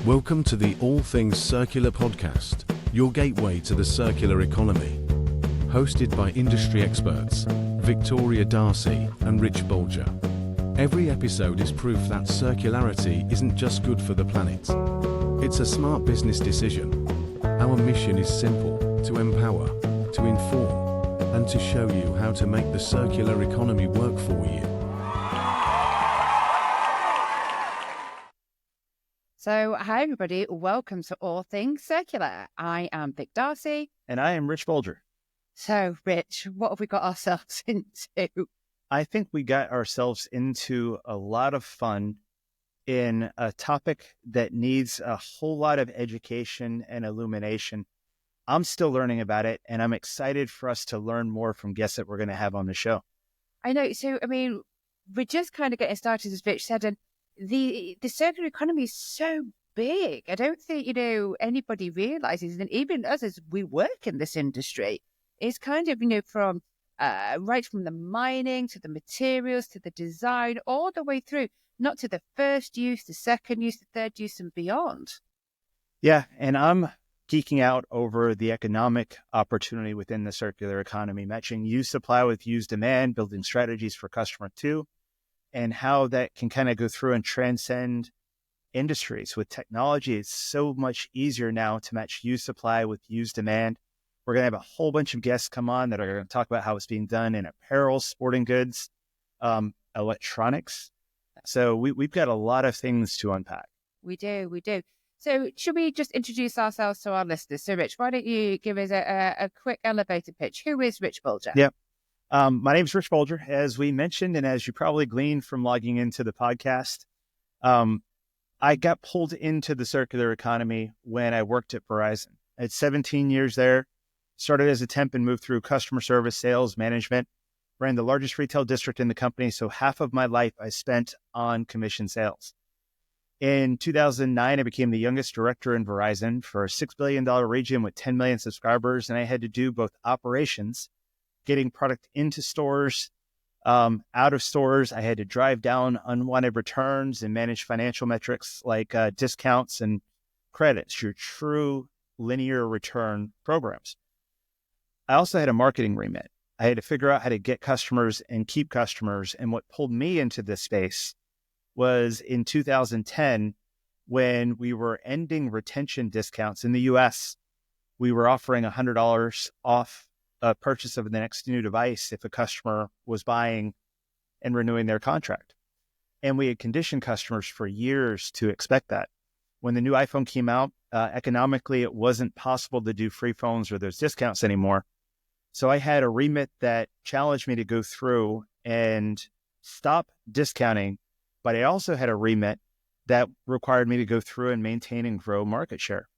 Welcome to the All Things Circular podcast, your gateway to the circular economy. Hosted by industry experts, Victoria D'arcy and Rich Bulger. Every episode is proof that circularity isn't just good for the planet. It's a smart business decision. Our mission is simple: to empower, to inform, and to show you how to make the circular economy work for you. So, hi everybody, welcome to All Things Circular. I am Vic Darcy. And I am Rich Bulger. So, Rich, what have we got ourselves into? I think we got ourselves into a lot of fun in a topic that needs a whole lot of education and illumination. I'm still learning about it, and I'm excited for us to learn more from guests that we're going to have on the show. I know. So, we're just kind of getting started, as Rich said, and the circular economy is so big. I don't think, anybody realizes, and even us as we work in this industry, it's kind of, from right from the mining to the materials to the design, all the way through, not to the first use, the second use, the third use and beyond. Yeah, and I'm geeking out over the economic opportunity within the circular economy, matching used supply with used demand, building strategies for customer two, and how that can kind of go through and transcend industries. With technology, it's so much easier now to match used supply with used demand. We're going to have a whole bunch of guests come on that are going to talk about how it's being done in apparel, sporting goods, electronics. So we've got a lot of things to unpack. We do. So should we just introduce ourselves to our listeners? So Rich, why don't you give us a quick elevator pitch? Who is Rich Bulger? Yeah. My name is Rich Bulger. As we mentioned, and as you probably gleaned from logging into the podcast, I got pulled into the circular economy when I worked at Verizon. I had 17 years there, started as a temp and moved through customer service, sales, management, ran the largest retail district in the company. So half of my life I spent on commission sales. In 2009, I became the youngest director in Verizon for a $6 billion region with 10 million subscribers. And I had to do both operations, getting product into stores, out of stores. I had to drive down unwanted returns and manage financial metrics like discounts and credits, your true linear return programs. I also had a marketing remit. I had to figure out how to get customers and keep customers. And what pulled me into this space was in 2010, when we were ending retention discounts in the US, we were offering $100 off a purchase of the next new device if a customer was buying and renewing their contract. And we had conditioned customers for years to expect that. When the new iPhone came out, economically, it wasn't possible to do free phones or those discounts anymore. So I had a remit that challenged me to go through and stop discounting, but I also had a remit that required me to go through and maintain and grow market share.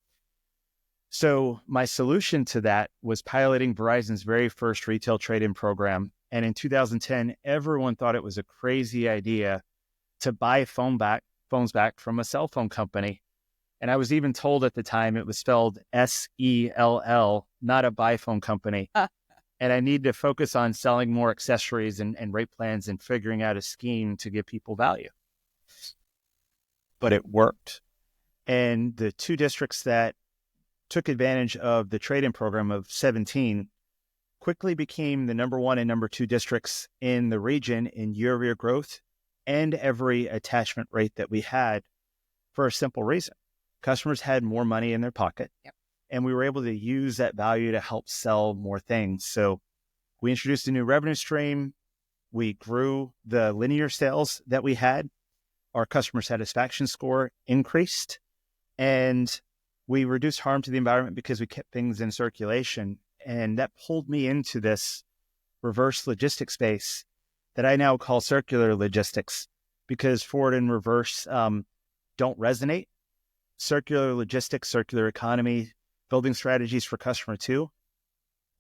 So my solution to that was piloting Verizon's very first retail trade-in program. And in 2010, everyone thought it was a crazy idea to buy phones back from a cell phone company. And I was even told at the time it was spelled SELL, not a buy phone company. And I needed to focus on selling more accessories and rate plans and figuring out a scheme to give people value. But it worked. And the two districts that took advantage of the trade-in program of 17 quickly became the number one and number two districts in the region in year-over-year growth and every attachment rate that we had, for a simple reason. Customers had more money in their pocket. Yep. And we were able to use that value to help sell more things. So we introduced a new revenue stream. We grew the linear sales that we had. Our customer satisfaction score increased. And we reduced harm to the environment because we kept things in circulation. And that pulled me into this reverse logistics space that I now call circular logistics, because forward and reverse don't resonate. Circular logistics, circular economy, building strategies for customer two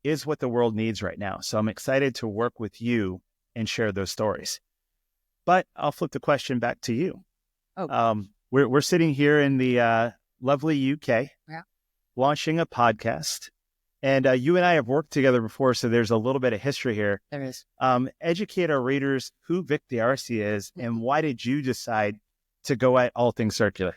is what the world needs right now. So I'm excited to work with you and share those stories. But I'll flip the question back to you. We're sitting here in the lovely UK, launching a podcast. And you and I have worked together before, so there's a little bit of history here. There is. Educate our readers who Vic D'arcy is and why did you decide to go at all things circular?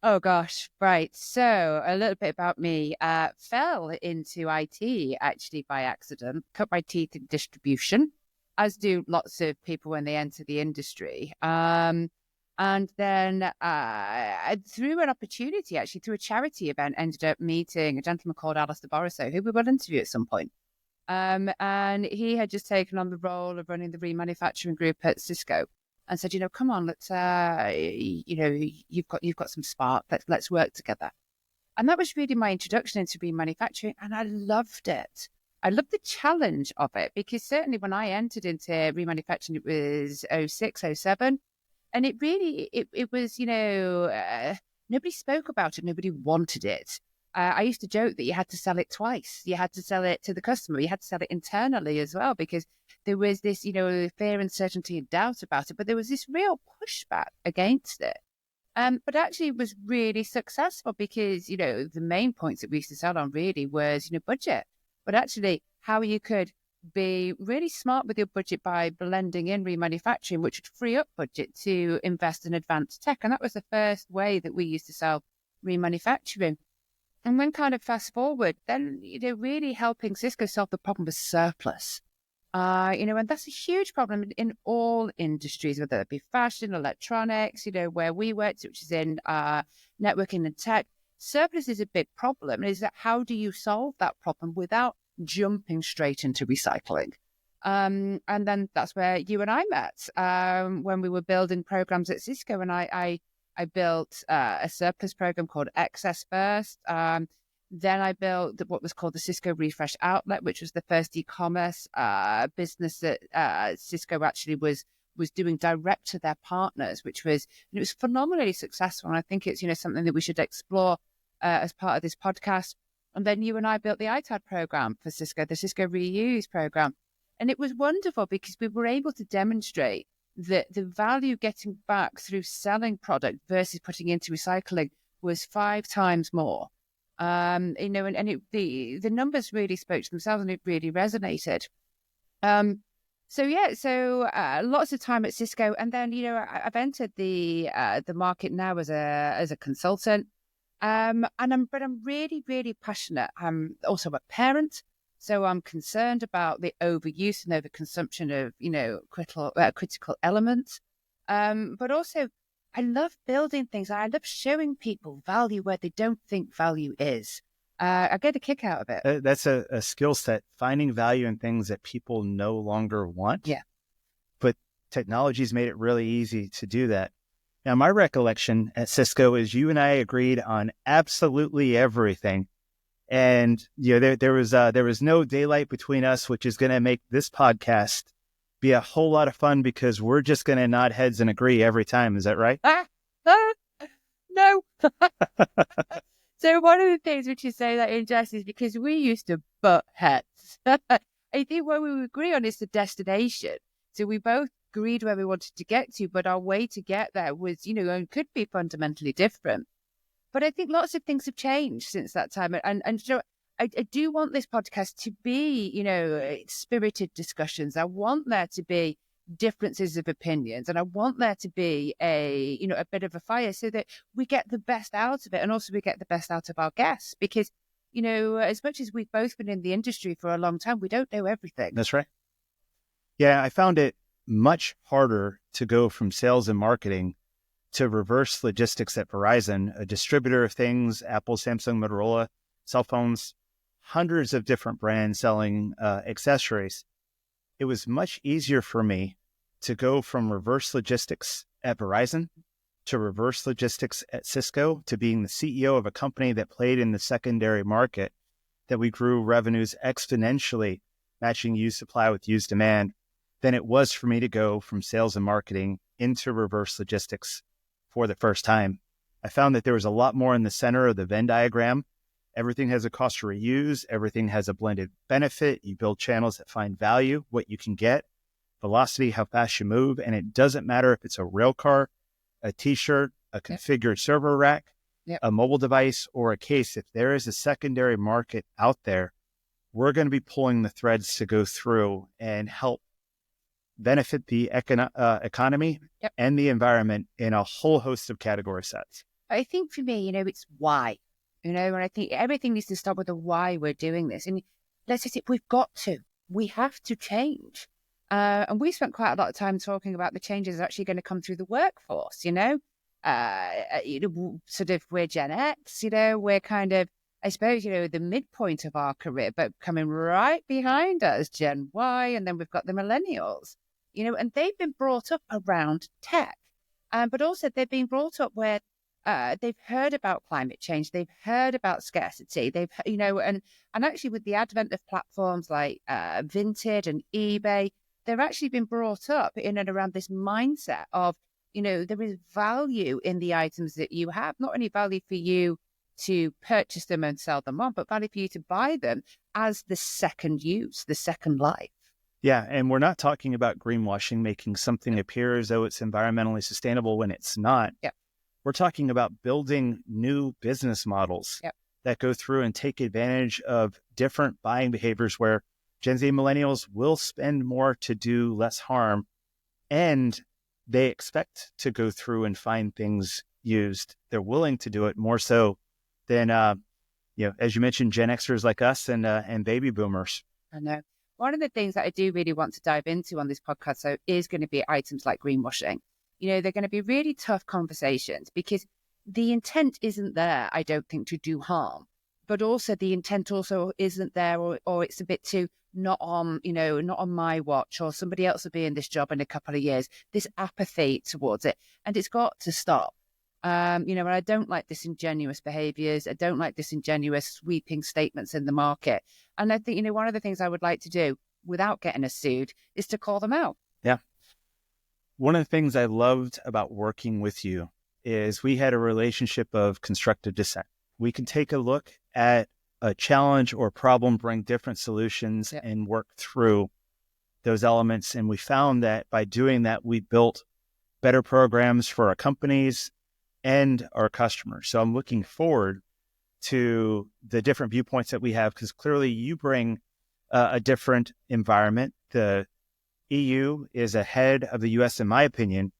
Oh gosh, right. So a little bit about me. Fell into IT actually by accident. Cut my teeth in distribution, as do lots of people when they enter the industry. And then through an opportunity, actually through a charity event, ended up meeting a gentleman called Alistair Boroso, who we will interview at some point. And he had just taken on the role of running the remanufacturing group at Cisco, and said, come on, let's, you've got some spark. Let's work together. And that was really my introduction into remanufacturing, and I loved it. I loved the challenge of it, because certainly when I entered into remanufacturing, it was 06, 07. And it really, it was, nobody spoke about it. Nobody wanted it. I used to joke that you had to sell it twice. You had to sell it to the customer. You had to sell it internally as well, because there was this, fear, uncertainty, and doubt about it. But there was this real pushback against it. But actually it was really successful, because, the main points that we used to sell on really was, budget. But actually how you could be really smart with your budget by blending in remanufacturing, which would free up budget to invest in advanced tech. And that was the first way that we used to sell remanufacturing. And then kind of fast forward, then, really helping Cisco solve the problem with surplus. And that's a huge problem in all industries, whether it be fashion, electronics, where we worked, which is in networking and tech. Surplus is a big problem. Is that how do you solve that problem without jumping straight into recycling? And then that's where you and I met when we were building programs at Cisco, and I built a surplus program called Excess First. Then I built what was called the Cisco Refresh Outlet, which was the first e-commerce business that Cisco actually was doing direct to their partners, which was, and it was phenomenally successful. And I think it's, something that we should explore as part of this podcast. And then you and I built the ITAD program for Cisco, the Cisco Reuse program. And it was wonderful, because we were able to demonstrate that the value getting back through selling product versus putting into recycling was 5 times more. And the numbers really spoke to themselves, and it really resonated. So lots of time at Cisco, and then I've entered the market now as a consultant, but I'm really, really passionate. I'm also a parent, so I'm concerned about the overuse and overconsumption of critical elements. But also, I love building things. I love showing people value where they don't think value is. I get a kick out of it. That's a skill set, finding value in things that people no longer want. Yeah. But technology's made it really easy to do that. Now, my recollection at Cisco is you and I agreed on absolutely everything. And there was no daylight between us, which is going to make this podcast be a whole lot of fun, because we're just going to nod heads and agree every time. Is that right? No. So one of the things which you say that in jest is because we used to butt heads. I think what we agree on is the destination. So we both agreed where we wanted to get to, but our way to get there was, and could be fundamentally different. But I think lots of things have changed since that time. And I do want this podcast to be, spirited discussions. I want there to be differences of opinions, and I want there to be a bit of a fire, so that we get the best out of it, and also we get the best out of our guests, because, as much as we've both been in the industry for a long time, we don't know everything. That's right. Yeah, I found it much harder to go from sales and marketing to reverse logistics at Verizon, a distributor of things, Apple, Samsung, Motorola, cell phones, hundreds of different brands selling accessories. It was much easier for me to go from reverse logistics at Verizon to reverse logistics at Cisco to being the CEO of a company that played in the secondary market, that we grew revenues exponentially, matching used supply with used demand, than it was for me to go from sales and marketing into reverse logistics for the first time. I found that there was a lot more in the center of the Venn diagram. Everything has a cost to reuse. Everything has a blended benefit. You build channels that find value, what you can get, velocity, how fast you move. And it doesn't matter if it's a rail car, a t-shirt, a configured server rack, a mobile device, or a case. If there is a secondary market out there, we're going to be pulling the threads to go through and help benefit the economy and the environment in a whole host of category sets. I think for me, it's why, and I think everything needs to start with the why we're doing this. And let's face it, we have to change. And we spent quite a lot of time talking about the changes that are actually going to come through the workforce, sort of we're Gen X, we're kind of, I suppose, the midpoint of our career, but coming right behind us, Gen Y, and then we've got the millennials, and they've been brought up around tech. But also they've been brought up where they've heard about climate change, they've heard about scarcity, and actually with the advent of platforms like Vinted and eBay, they've actually been brought up in and around this mindset of, there is value in the items that you have, not only value for you to purchase them and sell them on, but value for you to buy them as the second use, the second life. Yeah, and we're not talking about greenwashing, making something appear as though it's environmentally sustainable when it's not. Yep. We're talking about building new business models that go through and take advantage of different buying behaviors where Gen Z millennials will spend more to do less harm, and they expect to go through and find things used. They're willing to do it more so than, as you mentioned, Gen Xers like us and baby boomers. I know. One of the things that I do really want to dive into on this podcast, though, is going to be items like greenwashing. They're going to be really tough conversations because the intent isn't there, I don't think, to do harm. But also the intent also isn't there, or it's a bit too not on my watch, or somebody else will be in this job in a couple of years. This apathy towards it, and it's got to stop. And I don't like disingenuous behaviors. I don't like disingenuous sweeping statements in the market. And I think, one of the things I would like to do without getting us sued is to call them out. Yeah. One of the things I loved about working with you is we had a relationship of constructive dissent. We can take a look at a challenge or problem, bring different solutions, and work through those elements. And we found that by doing that, we built better programs for our companies and our customers. So I'm looking forward to the different viewpoints that we have, because clearly you bring a different environment. The EU is ahead of the US, in my opinion,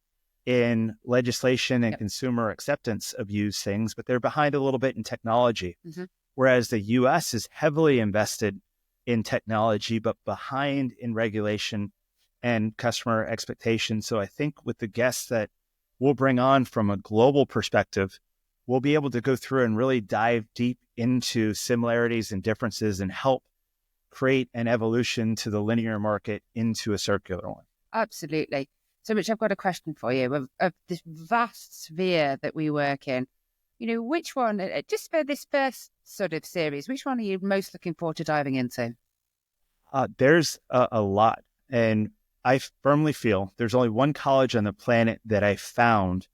in legislation and consumer acceptance of used things, but they're behind a little bit in technology. Mm-hmm. Whereas the US is heavily invested in technology, but behind in regulation and customer expectations. So I think with the guests that we'll bring on from a global perspective, we'll be able to go through and really dive deep into similarities and differences and help create an evolution to the linear market into a circular one. Absolutely. So, Rich, I've got a question for you. Of this vast sphere that we work in, which one, just for this first sort of series, which one are you most looking forward to diving into? There's a lot. And I firmly feel there's only one college on the planet that I found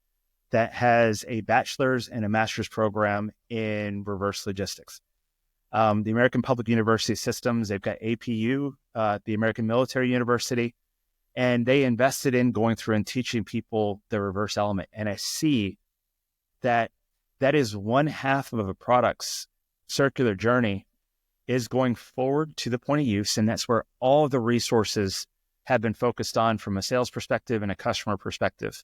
that has a bachelor's and a master's program in reverse logistics. The American Public University Systems, they've got APU, the American Military University, and they invested in going through and teaching people the reverse element. And I see that is one half of a product's circular journey is going forward to the point of use. And that's where all of the resources have been focused on from a sales perspective and a customer perspective.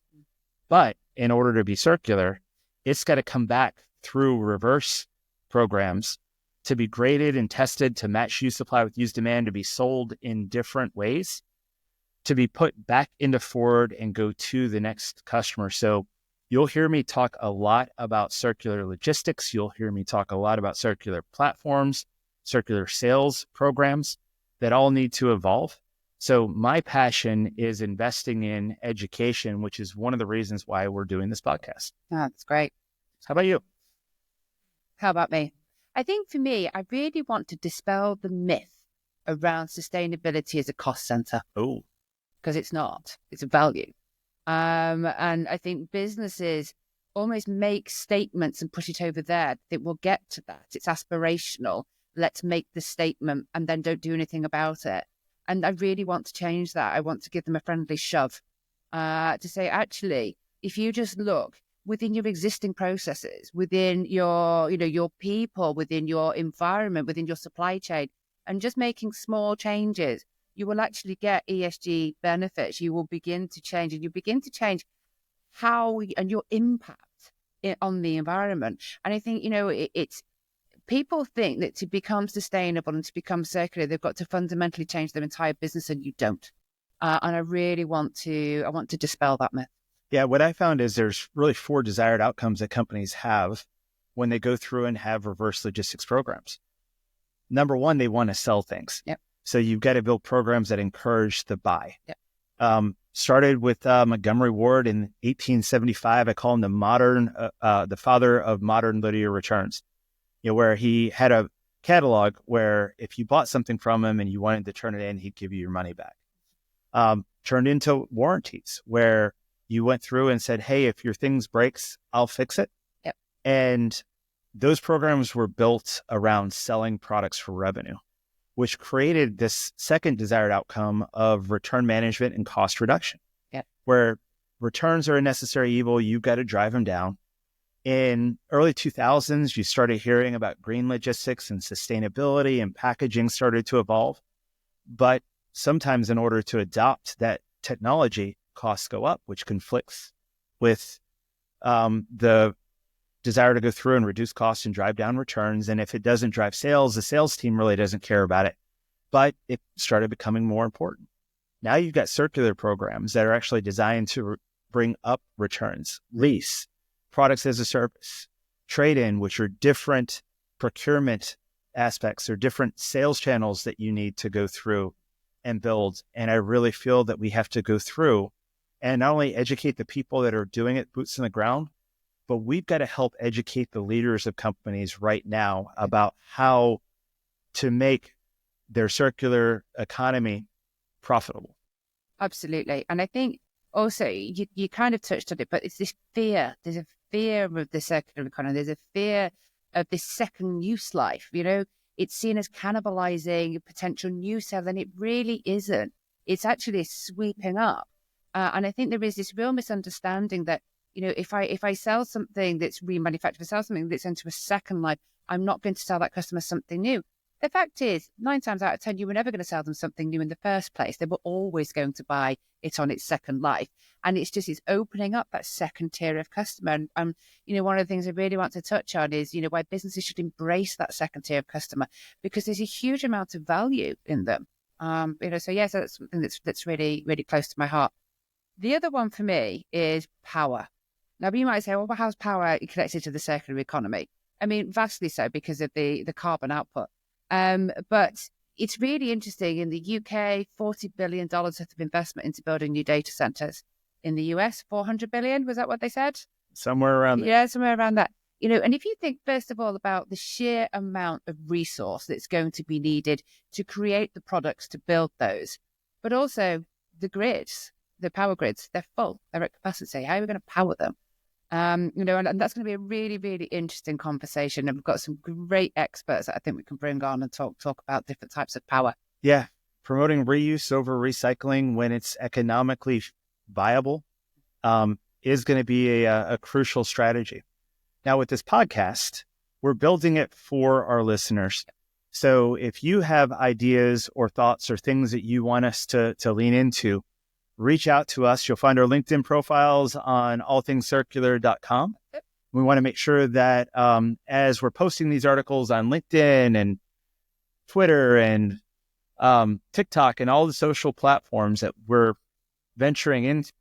But in order to be circular, it's got to come back through reverse programs to be graded and tested to match used supply with used demand, to be sold in different ways, to be put back into forward and go to the next customer. So you'll hear me talk a lot about circular logistics. You'll hear me talk a lot about circular platforms, circular sales programs that all need to evolve. So my passion is investing in education, which is one of the reasons why we're doing this podcast. Oh, that's great. How about you? How about me? I think for me, I really want to dispel the myth around sustainability as a cost center. Oh. Because it's not. It's a value. And I think businesses almost make statements and put it over there that we'll get to that. It's aspirational. Let's make the statement and then don't do anything about it. And I really want to change that. I want to give them a friendly shove to say, actually, if you just look within your existing processes, within your people, within your environment, within your supply chain, and just making small changes, you will actually get ESG benefits. You will begin to change, and you begin to change how and your impact on the environment. And I think, it's people think that to become sustainable and to become circular, they've got to fundamentally change their entire business, and you don't. And I really want to dispel that myth. Yeah, what I found is there's really 4 desired outcomes that companies have when they go through and have reverse logistics programs. Number 1, they want to sell things. Yep. So you've got to build programs that encourage the buy. Yep. Started with Montgomery Ward in 1875. I call him the father of modern linear returns. Where he had a catalog where if you bought something from him and you wanted to turn it in, he'd give you your money back. Turned into warranties where you went through and said, hey, if your things breaks, I'll fix it. Yep. And those programs were built around selling products for revenue, which created this second desired outcome of return management and cost reduction. Yep. Where returns are a necessary evil, you've got to drive them down. In early 2000s, you started hearing about green logistics and sustainability, and packaging started to evolve. But sometimes in order to adopt that technology, costs go up, which conflicts with the desire to go through and reduce costs and drive down returns. And if it doesn't drive sales, the sales team really doesn't care about it. But it started becoming more important. Now you've got circular programs that are actually designed to bring up returns, lease, products as a service, trade-in, which are different procurement aspects or different sales channels that you need to go through and build. And I really feel that we have to go through and not only educate the people that are doing it, boots on the ground, but we've got to help educate the leaders of companies right now about how to make their circular economy profitable. Absolutely. And I think also you kind of touched on it, but it's this fear. There's a fear of the circular economy. There's a fear of this second use life. It's seen as cannibalizing potential new sales, and it really isn't. It's actually sweeping up. And I think there is this real misunderstanding that, if I sell something that's remanufactured, if I sell something that's into a second life, I'm not going to sell that customer something new. The fact is, 9 times out of 10, you were never going to sell them something new in the first place. They were always going to buy it on its second life. And it's opening up that second tier of customer. And one of the things I really want to touch on is, why businesses should embrace that second tier of customer, because there's a huge amount of value in them. So yes, that's something that's really, really close to my heart. The other one for me is power. Now, you might say, well, how's power connected to the circular economy? I mean, vastly so, because of the carbon output. But it's really interesting. In the UK, $40 billion worth of investment into building new data centers. In the US, 400 billion. Was that what they said? Somewhere around there. Yeah, somewhere around that. And if you think, first of all, about the sheer amount of resource that's going to be needed to create the products to build those, but also the grids, the power grids, they're full, they're at capacity. How are we going to power them? And that's going to be a really, really interesting conversation. And we've got some great experts that I think we can bring on and talk about different types of power. Yeah. Promoting reuse over recycling when it's economically viable is going to be a crucial strategy. Now, with this podcast, we're building it for our listeners. So if you have ideas or thoughts or things that you want us to lean into, reach out to us. You'll find our LinkedIn profiles on allthingscircular.com. We want to make sure that as we're posting these articles on LinkedIn and Twitter and TikTok and all the social platforms that we're venturing into,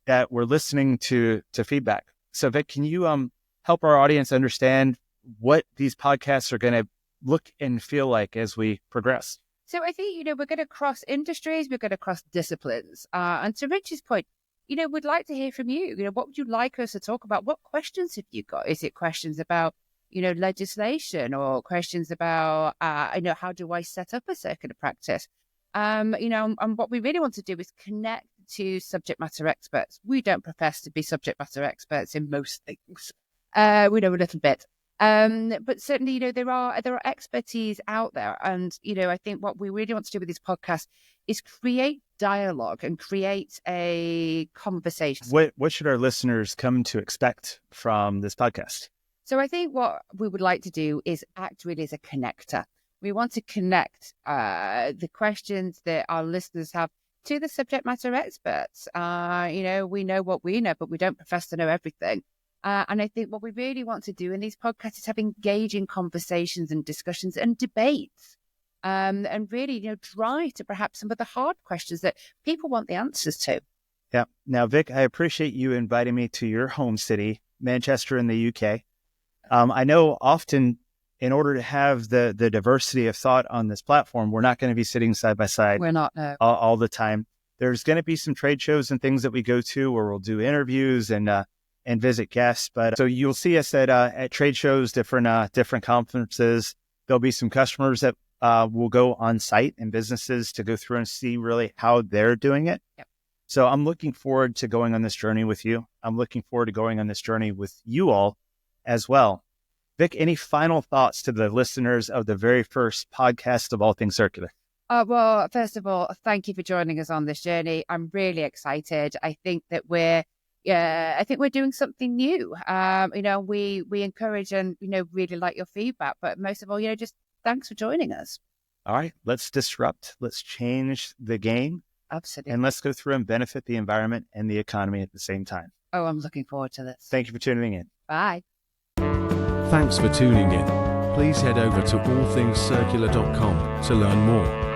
that we're listening to feedback. So Vic, can you help our audience understand what these podcasts are going to look and feel like as we progress? So I think, we're going to cross industries, we're going to cross disciplines. And to Rich's point, we'd like to hear from you. What would you like us to talk about? What questions have you got? Is it questions about, legislation, or questions about, how do I set up a circular practice? And what we really want to do is connect to subject matter experts. We don't profess to be subject matter experts in most things. We know a little bit. But certainly, there are expertise out there. And, I think what we really want to do with this podcast is create dialogue and create a conversation. What should our listeners come to expect from this podcast? So I think what we would like to do is act really as a connector. We want to connect the questions that our listeners have to the subject matter experts. We know what we know, but we don't profess to know everything. And I think what we really want to do in these podcasts is have engaging conversations and discussions and debates, and really, try to perhaps some of the hard questions that people want the answers to. Yeah. Now, Vic, I appreciate you inviting me to your home city, Manchester in the UK. I know often in order to have the diversity of thought on this platform, we're not going to be sitting side by side. We're not, no. all the time. There's going to be some trade shows and things that we go to where we'll do interviews and visit guests. But so you'll see us at trade shows, different conferences. There'll be some customers that will go on site and businesses to go through and see really how they're doing it. Yep. So I'm looking forward to going on this journey with you. I'm looking forward to going on this journey with you all as well. Vic, any final thoughts to the listeners of the very first podcast of All Things Circular? Well, first of all, thank you for joining us on this journey. I'm really excited. I think that we're doing something new. We encourage and, really like your feedback, but most of all, just thanks for joining us. All right, let's disrupt. Let's change the game. Absolutely. And let's go through and benefit the environment and the economy at the same time. Oh, I'm looking forward to this. Thank you for tuning in. Bye. Thanks for tuning in. Please head over to allthingscircular.com to learn more.